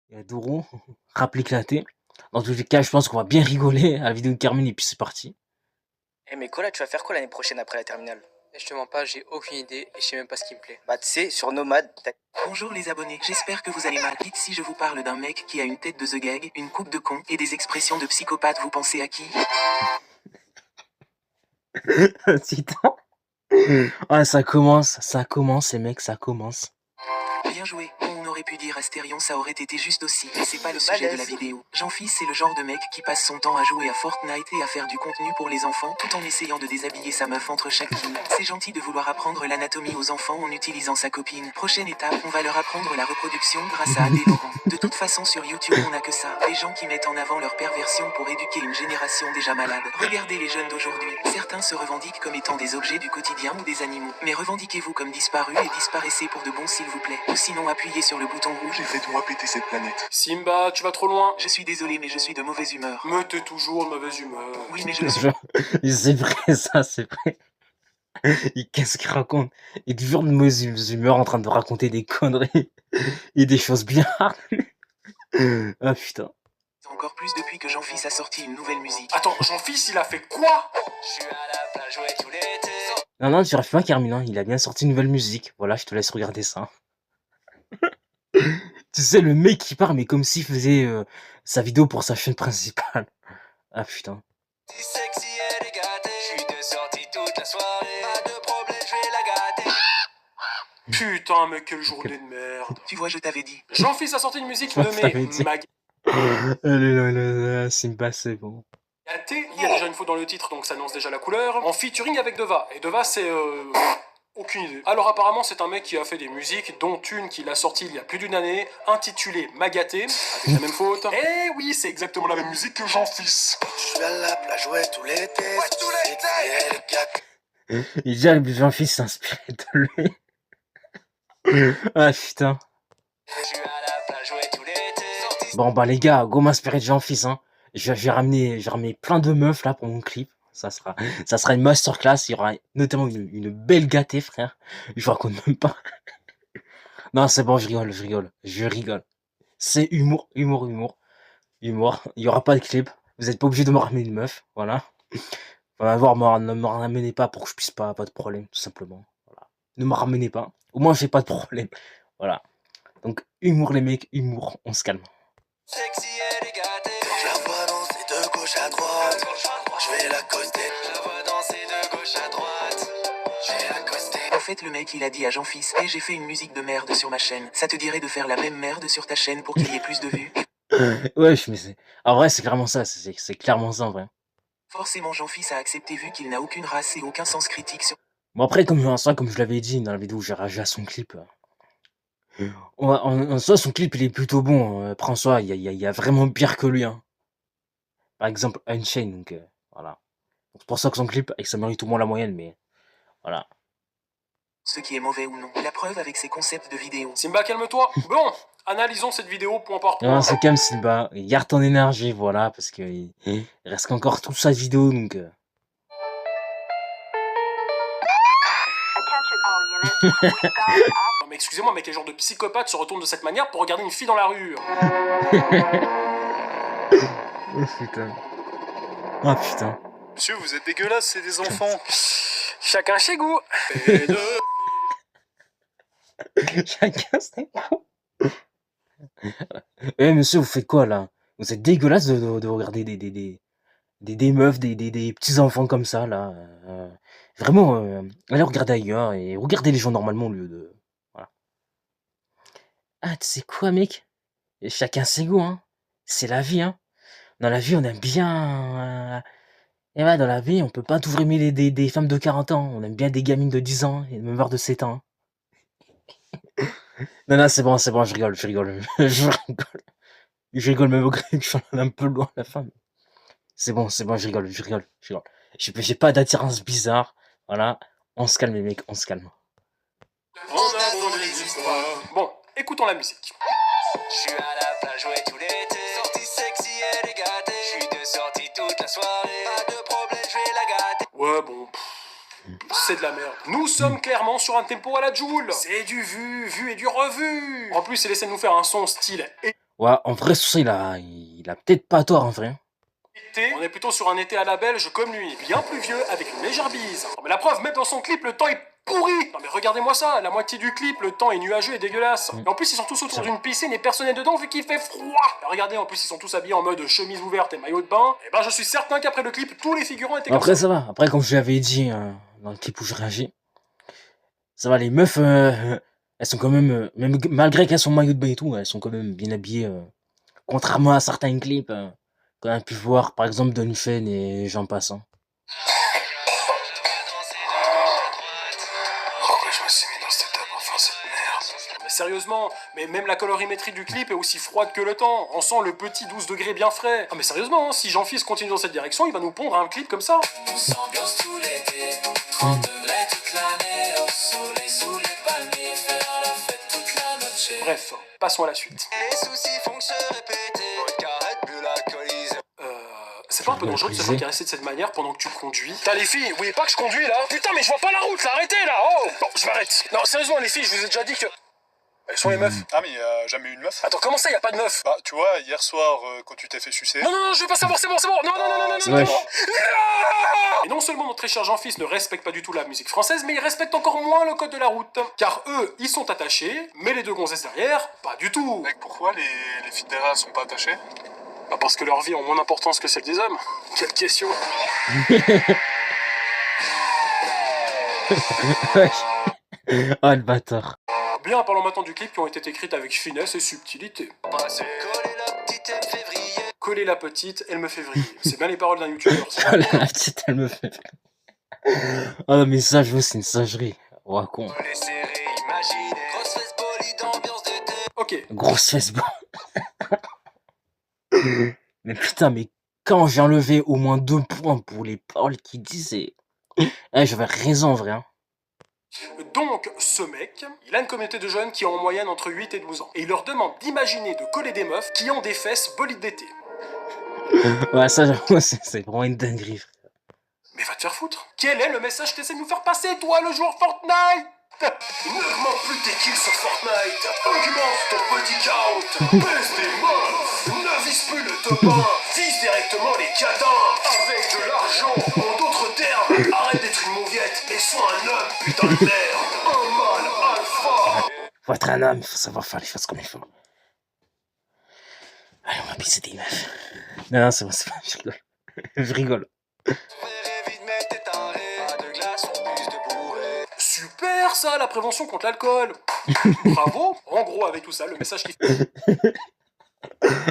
Il y a Doro, rap éclaté. Dans tous les cas, je pense qu'on va bien rigoler à la vidéo de Carmine et puis c'est parti. Eh mais Cola, tu vas faire quoi l'année prochaine après la terminale? Et je te mens pas, j'ai aucune idée et je sais même pas ce qui me plaît. Bah tu sais, sur Nomad, Bonjour les abonnés, j'espère que vous allez mal. Dites si je vous parle d'un mec qui a une tête de The Gag, une coupe de con et des expressions de psychopathe, vous pensez à qui? Putain. Ah, ça commence, les mecs, ça commence. Bien joué. On aurait pu dire Astérion, ça aurait été juste aussi, mais c'est pas le sujet de la vidéo. Jean-Fils, c'est le genre de mec qui passe son temps à jouer à Fortnite et à faire du contenu pour les enfants, tout en essayant de déshabiller sa meuf entre chaque kill. C'est gentil de vouloir apprendre l'anatomie aux enfants en utilisant sa copine. Prochaine étape, on va leur apprendre la reproduction grâce à Adé Laurent. De toute façon, sur YouTube, on n'a que ça. Des gens qui mettent en avant leur perversion pour éduquer une génération déjà malade. Regardez les jeunes d'aujourd'hui. Certains se revendiquent comme étant des objets du quotidien ou des animaux. Mais revendiquez-vous comme disparus et disparaissez pour de bon s'il vous plaît. Ou sinon appuyez sur le bouton rouge et faites-moi péter cette planète. Simba, tu vas trop loin. Je suis désolé mais je suis de mauvaise humeur. Mais t'es toujours de mauvaise humeur. Oui mais je le suis. C'est vrai ça, c'est vrai. Qu'est-ce qu'il raconte? Il est toujours de mauvaise humeur en train de raconter des conneries et des choses bien. Ah putain. Encore plus depuis que Jean-Fils a sorti une nouvelle musique. Attends, Jean-Fils, il a fait quoi? je suis à la plage, jouer tout l'été. Non, tu rêves pas, Carmine, hein. Il a bien sorti une nouvelle musique. Voilà, je te laisse regarder ça. Tu sais, le mec qui part, mais comme s'il faisait sa vidéo pour sa chaîne principale. Ah putain. Si sexy elle est gâtée, je suis de sortie toute la soirée. Pas de problème, je vais la gâter. Putain, mais quelle journée de merde. Tu vois, je t'avais dit. Jean-Fils a sorti une musique Je t'avais nommée dit. Magaté. Simba, c'est bon. Il y a déjà une faute dans le titre, donc ça annonce déjà la couleur. En featuring avec Deva. Et Deva, c'est... aucune idée. Alors apparemment, c'est un mec qui a fait des musiques, dont une qu'il a sortie il y a plus d'une année, intitulée Magaté, avec la même faute. Et oui, c'est exactement la même musique que Jean-Fils. Je suis à la plage, jouer tout l'été. Ouais, tout l'été. Elle est gâtée. Il dit que Jean-Fils s'inspirait de lui. Ah putain. Je suis à la plage, jouer tout l'été. Bon bah les gars, go m'inspirer de Jean-Fils, hein. Je vais ramener plein de meufs là pour mon clip. Ça sera une masterclass. Il y aura notamment une belle gâtée, frère. Je vous raconte même pas. Non, c'est bon, je rigole. C'est humour. Il y aura pas de clip. Vous êtes pas obligé de me ramener une meuf, voilà. Ne me ramenez pas pour que je puisse pas de problème, tout simplement. Voilà. Ne me ramenez pas. Au moins, j'ai pas de problème. Voilà. Donc, humour, les mecs, humour, on se calme. Sexy elle est gâtée. Je la vois danser de gauche à droite. Je vais l'accoster. Je la vois danser de gauche à droite. Je vais l'accoster. En fait, le mec, il a dit à Jean-Fils, hey, j'ai fait une musique de merde sur ma chaîne. Ça te dirait de faire la même merde sur ta chaîne pour qu'il y ait plus de vues? Ouais, mais c'est... En vrai, c'est clairement ça. C'est clairement ça, en vrai. Forcément, Jean-Fils a accepté vu qu'il n'a aucune race et aucun sens critique sur... Bon, après, comme je l'avais dit dans la vidéo où j'ai réagi à son clip... En soi, son clip, il est plutôt bon. Après, en soi, il y a vraiment pire que lui, hein. Par exemple, Unchained, donc voilà. C'est pour ça que son clip, ça mérite au moins la moyenne, mais voilà. Ce qui est mauvais ou non. La preuve avec ses concepts de vidéo. Simba, calme-toi. Bon, analysons cette vidéo point par point. Non, c'est calme, Simba. Garde ton énergie, voilà, parce que il reste encore toute sa vidéo, donc... Non mais excusez-moi, mais quel genre de psychopathe se retourne de cette manière pour regarder une fille dans la rue? Oh putain. Ah putain. Monsieur, vous êtes dégueulasse, c'est des enfants. Chacun chez goût. Chacun ses goûts. Eh monsieur, vous faites quoi là? Vous êtes dégueulasse de regarder des meufs, des petits enfants comme ça là. Vraiment, allez regarder ailleurs et regardez les gens normalement au lieu de... Voilà. Ah, tu sais quoi, mec? Chacun ses goûts, hein. C'est la vie, hein. Dans la vie, on aime bien... Et ouais, dans la vie, on peut pas toujours aimer des femmes de 40 ans. On aime bien des gamines de 10 ans et même de 7 ans. Non, c'est bon, je rigole. Je rigole même au gré que je suis un peu loin à la fin. C'est bon, je rigole. J'ai pas d'attirance bizarre. Voilà. On se calme, les mecs, on se calme. On a des histoires. Bon, écoutons la musique. Je suis à la plage, jouer tout l'été. Sortie sexy elle est gâtée. Je suis de sortie toute la soirée. Pas de problème, je vais la gâter. Ouais, bon... C'est de la merde. Nous sommes clairement sur un tempo à la Joule. C'est du vu et du revu. En plus, il essaie de nous faire un son style... Ouais, en vrai, sur ça, il a peut-être pas tort, en vrai. On est plutôt sur un été à la belge comme lui, bien pluvieux avec une légère bise. Non, mais la preuve, même dans son clip, le temps est pourri. Non mais regardez-moi ça, la moitié du clip, le temps est nuageux et dégueulasse. Et en plus, ils sont tous autour d'une piscine et personne n'est dedans vu qu'il fait froid. Et regardez, en plus, ils sont tous habillés en mode chemise ouverte et maillot de bain. Et ben, je suis certain qu'après le clip, tous les figurants étaient comme Après, ça. ça va. Après, comme je l'avais dit dans le clip où je réagis, ça va, les meufs, elles sont quand même malgré qu'elles sont maillot de bain et tout, elles sont quand même bien habillées. Contrairement à certains clips qu'on a pu voir, par exemple, Donfen et j'en passe. Hein. Pourquoi je me suis mis dans cette étape pour faire cette merde? Mais sérieusement, mais même la colorimétrie du clip est aussi froide que le temps. On sent le petit 12 degrés bien frais. Ah mais sérieusement, hein, si Jean-Fils continue dans cette direction, il va nous pondre un clip comme ça. On s'ambiance tout l'été, 30 degrés toute l'année, au soleil sous les palmiers, faire la fête toute la noche. Bref, passons à la suite. Les soucis font que se répéter, carrette bu l'alcoolisé. C'est pas un peu Tu vas dangereux de se briser. faire caresser de cette manière pendant que tu conduis? Putain les filles, vous voyez pas que je conduis là? Putain mais je vois pas la route là, arrêtez là! Oh! Bon, je m'arrête. Non sérieusement les filles, je vous ai déjà dit que... Elles sont les meufs. Ah, mais jamais eu une meuf? Attends, comment ça y a pas de meuf? Bah, tu vois, hier soir, quand tu t'es fait sucer. Non, non, non, je veux pas savoir, c'est bon, c'est bon! Non, non, non, non, non, non, Ouais. non, non. Et non seulement notre très cher Jean-Fils ne respecte pas du tout la musique française, mais il respecte encore moins le code de la route. Car eux, ils sont attachés, mais les deux gonzesses derrière, pas du tout. Mec, pourquoi les filles derrière sont pas attachées? Bah parce que leur vie a moins d'importance que celle des hommes. Quelle question. Ah, le bâtard. Bien, parlons maintenant du clip qui ont été écrites avec finesse et subtilité. Passé, coller la petite et février. Coller la petite, elle me fait vriller. C'est bien les paroles d'un youtubeur. ça. La petite, elle me fait. Ah non, mais ça, je vois, c'est une sagerie. Oh, con. Les serrés, imaginez. Grosse fesse bolide, ambiance d'été. Ok, Grosse fesse blanc. Mais putain, mais quand j'ai enlevé au moins 2 points pour les paroles qu'il disait, j'avais raison en vrai. Hein. donc ce mec, il a une communauté de jeunes qui ont en moyenne entre 8 et 12 ans. Et il leur demande d'imaginer de coller des meufs qui ont des fesses bolides d'été. Ouais, ça, j'avoue, c'est vraiment une dinguerie. Frère. Mais va te faire foutre. Quel est le message que t'essaies de nous faire passer, toi, le joueur Fortnite? N'augmente plus tes kills sur Fortnite. Augmente ton body count. Baisse tes meufs. Ne vise plus le top 1. Vise directement les cadins. Avec de l'argent. En d'autres termes, arrête d'être une mauviette et sois un homme, putain de merde. Un mâle alpha. Faut être un homme, il faut savoir faire les choses comme il faut. Allez, on va pisser des meufs. Non, c'est bon, je rigole. Je rigole. Verrez vite, mais t'es taré. Pas de glace, on plus de bourré. Super ça, la prévention contre l'alcool. Bravo. En gros, avec tout ça, le message qui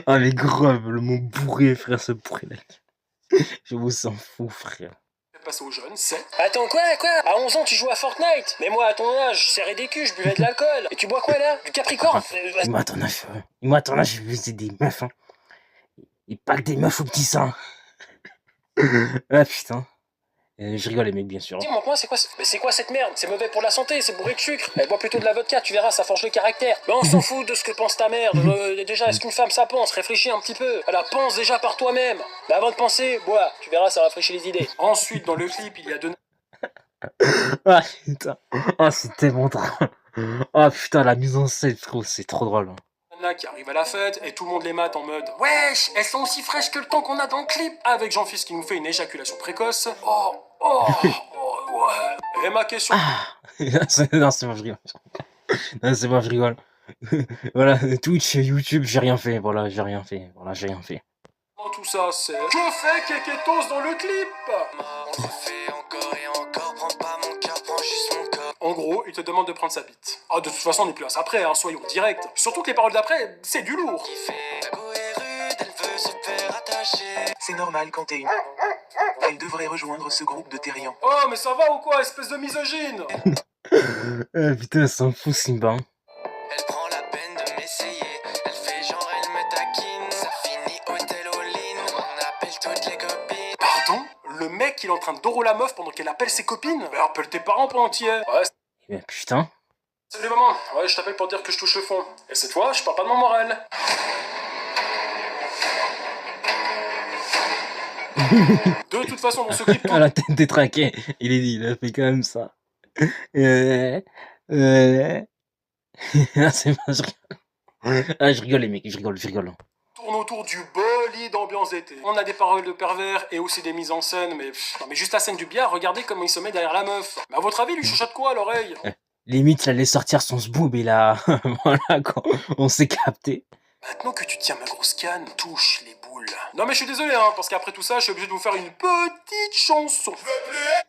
Ah, mais grave, le mot bourré, frère, se bourré la gueule. Je vous s'en fous, frère. fait passer aux jeunes, c'est... Attends, quoi? À 11 ans, tu joues à Fortnite? Mais moi, à ton âge, je serrais des culs, je buvais de l'alcool. Et tu bois quoi, là? Du Capricorne? Moi, à ton âge, je faisais des meufs, hein. Et pas que des meufs au petit sein. Ah, putain. Je rigole, les mecs, bien sûr. Dis-moi, c'est quoi, mais c'est quoi cette merde? C'est mauvais pour la santé, c'est bourré de sucre. Elle boit plutôt de la vodka, tu verras, ça forge le caractère. Mais on s'en fout de ce que pense ta mère. Déjà, est-ce qu'une femme, ça pense? Réfléchis un petit peu. Alors, pense déjà par toi-même. Mais avant de penser, bois, tu verras, ça rafraîchit les idées. Ensuite, dans le clip, il y a deux Ah, putain. Ah, c'est tellement drôle. Ah, putain, la mise en scène, frérot, c'est trop drôle. Hein. nanas qui arrivent à la fête et tout le monde les mate en mode « Wesh, elles sont aussi fraîches que le temps qu'on a dans le clip !» Avec Jean-Fils qui nous fait une éjaculation précoce. Oh, ouais. Et ma question... Non, c'est moi, je rigole. Non, c'est moi, je rigole. Voilà, Twitch, YouTube, j'ai rien fait. Voilà, j'ai rien fait. Dans tout ça, c'est... Que fait Keketos dans le clip? On refait encore et encore, prends pas mon cœur, prends juste mon corps. En gros, il te demande de prendre sa bite. Ah, de toute façon, on n'est plus à ça après, hein, soyons directs. Surtout que les paroles d'après, c'est du lourd. Qui fait la go est rude, elle veut se faire attacher. C'est normal quand t'es une... Elle devrait rejoindre ce groupe de terriens. Oh, mais ça va ou quoi, espèce de misogyne? Putain, s'en fout, Simba. Hein. Elle prend la peine de m'essayer, elle fait genre elle me taquine. Ça finit hôtel all-in, on appelle toutes les copines. Pardon? Le mec, il est en train de doro la meuf pendant qu'elle appelle ses copines? Mais appelle tes parents pendant qu'il y est. Ouais, Eh ben, putain. salut maman. Ouais, je t'appelle pour te dire que je touche le fond. Et cette fois, je parle pas de mon moral. De toute façon, dans ce clip, À la tête détraquée. Il a fait quand même ça. Ah, c'est pas, je rigole. Ah, je rigole les mecs, je rigole. Tourne autour du bolide d'ambiance d'été. On a des paroles de pervers et aussi des mises en scène, mais non mais juste la scène du billard, regardez comment il se met derrière la meuf. Mais à votre avis, lui chuchote quoi à l'oreille? Limite, il allait sortir son sboob et là, voilà, quand on s'est capté. Maintenant que tu tiens ma grosse canne, touche les boules. Non mais je suis désolé, hein, parce qu'après tout ça, je suis obligé de vous faire une petite chanson.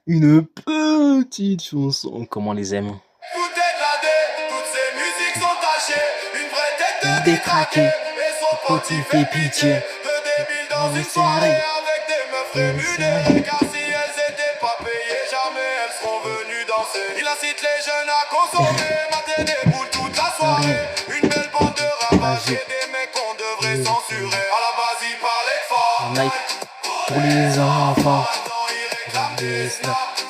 Une petite chanson, comment on les aime. Tout est gradé, toutes ces musiques sont tachées. Une vraie tête de Détraqué, et son quand pote il fait pitié. de débile dans une soirée avec des meufs rémunérées. Car si elles étaient pas payées, jamais elles seront venues danser. Il incite les jeunes à consommer, mater des boules toute la soirée. Une belle bande de ravagés, des mecs qu'on devrait censurer. À la base, ils parlaient fort. Nike pour les enfants. Maintenant, ils réclament des snaps.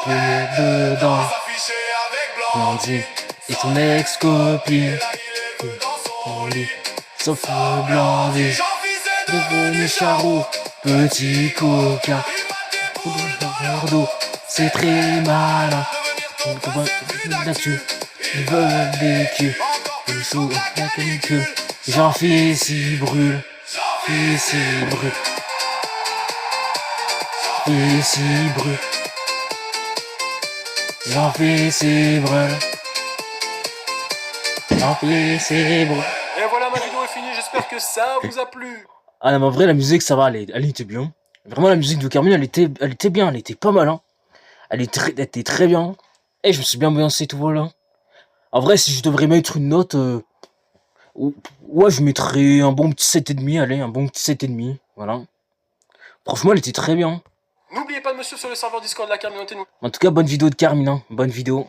Dedans, S'afficher avec Blondie et son ex-copine. son lit. Sauf le Blondie, Jean-Fils est devenu charou, petit coquin. Bordeaux, c'est très malin. Là-dessus, ils veulent des culs. Ils sont la canicule. Jean-Fils, il brûle. Fils, il brûle. Fils, il brûle. Jean-Fils, il brûle. Jean-Fils, il brûle. Et voilà, ma vidéo est finie, j'espère que ça vous a plu. Ah non, mais en vrai, la musique, ça va, elle était bien. Vraiment, la musique de Carmine, elle était bien, elle était pas mal, hein. Elle était très bien. Et je me suis bien ambiancé, tout voilà. En vrai, si je devrais mettre une note, ouais, je mettrais un bon petit 7,5, allez, un bon petit 7,5, voilà. Franchement, elle était très bien. N'oubliez pas de me suivre sur le serveur Discord de la communauté. En tout cas, bonne vidéo de Carmine, hein. Bonne vidéo.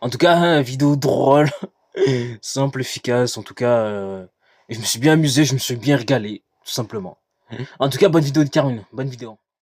En tout cas, hein, vidéo drôle, simple, efficace, en tout cas, et je me suis bien amusé, je me suis bien régalé, tout simplement. En tout cas, bonne vidéo de Carmine, bonne vidéo.